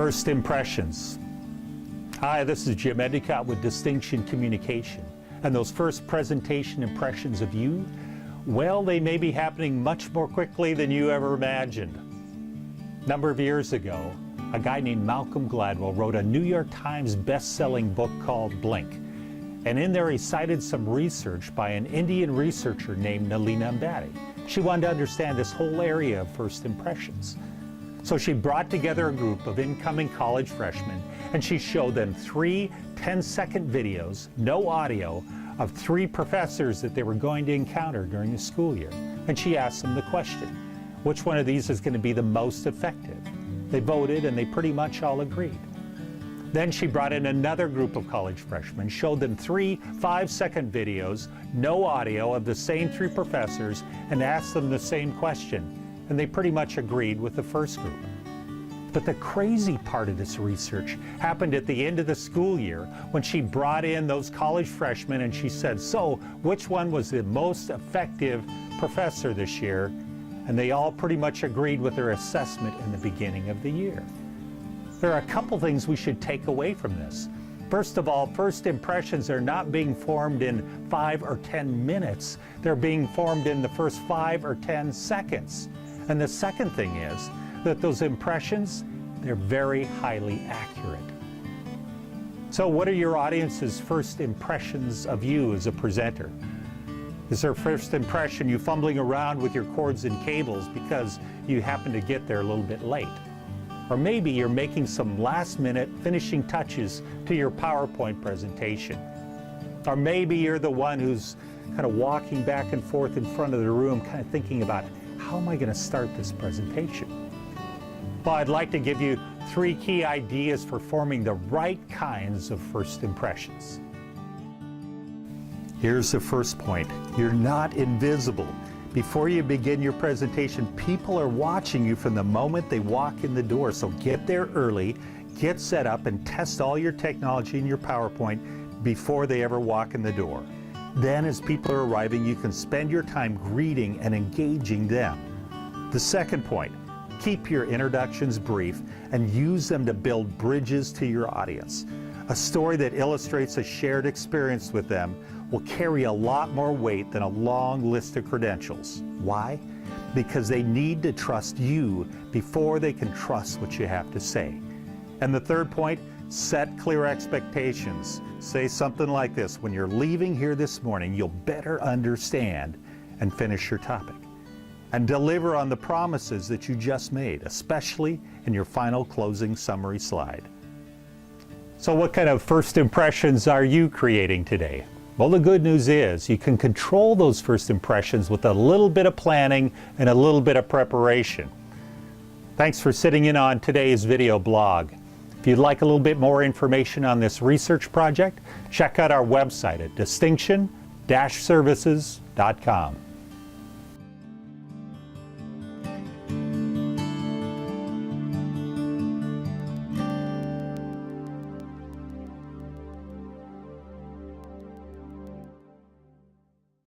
First impressions. Hi, this is Jim Endicott with Distinction Communication. And those first presentation impressions of you, well, they may be happening much more quickly than you ever imagined. A number of years ago, a guy named Malcolm Gladwell wrote a New York Times best-selling book called Blink. And in there he cited some research by an Indian researcher named Nalini Ambati. She wanted to understand this whole area of first impressions. So she brought together a group of incoming college freshmen and she showed them 3 10-second videos, no audio, of 3 professors that they were going to encounter during the school year. And she asked them the question, which one of these is going to be the most effective? They voted and they pretty much all agreed. Then she brought in another group of college freshmen, showed them 3 5-second videos, no audio, of the same 3 professors, and asked them the same question. And they pretty much agreed with the first group. But the crazy part of this research happened at the end of the school year when she brought in those college freshmen and she said, so which one was the most effective professor this year? And they all pretty much agreed with her assessment in the beginning of the year. There are a couple things we should take away from this. First of all, first impressions are not being formed in 5 or 10 minutes. They're being formed in the first 5 or 10 seconds. And the second thing is that those impressions, they're very highly accurate. So what are your audience's first impressions of you as a presenter? Is their first impression you fumbling around with your cords and cables because you happen to get there a little bit late? Or maybe you're making some last-minute finishing touches to your PowerPoint presentation. Or maybe you're the one who's kind of walking back and forth in front of the room, kind of thinking about, how am I going to start this presentation? Well, I'd like to give you 3 key ideas for forming the right kinds of first impressions. Here's the first point. You're not invisible. Before you begin your presentation, people are watching you from the moment they walk in the door. So get there early, get set up, and test all your technology in your PowerPoint before they ever walk in the door. Then as people are arriving, you can spend your time greeting and engaging them. The second point, keep your introductions brief and use them to build bridges to your audience. A story that illustrates a shared experience with them will carry a lot more weight than a long list of credentials. Why? Because they need to trust you before they can trust what you have to say. And the third point, set clear expectations. Say something like this, when you're leaving here this morning, you'll better understand, and finish your topic. And deliver on the promises that you just made, especially in your final closing summary slide. So what kind of first impressions are you creating today? Well, the good news is you can control those first impressions with a little bit of planning and a little bit of preparation. Thanks for sitting in on today's video blog. If you'd like a little bit more information on this research project, check out our website at distinction-services.com.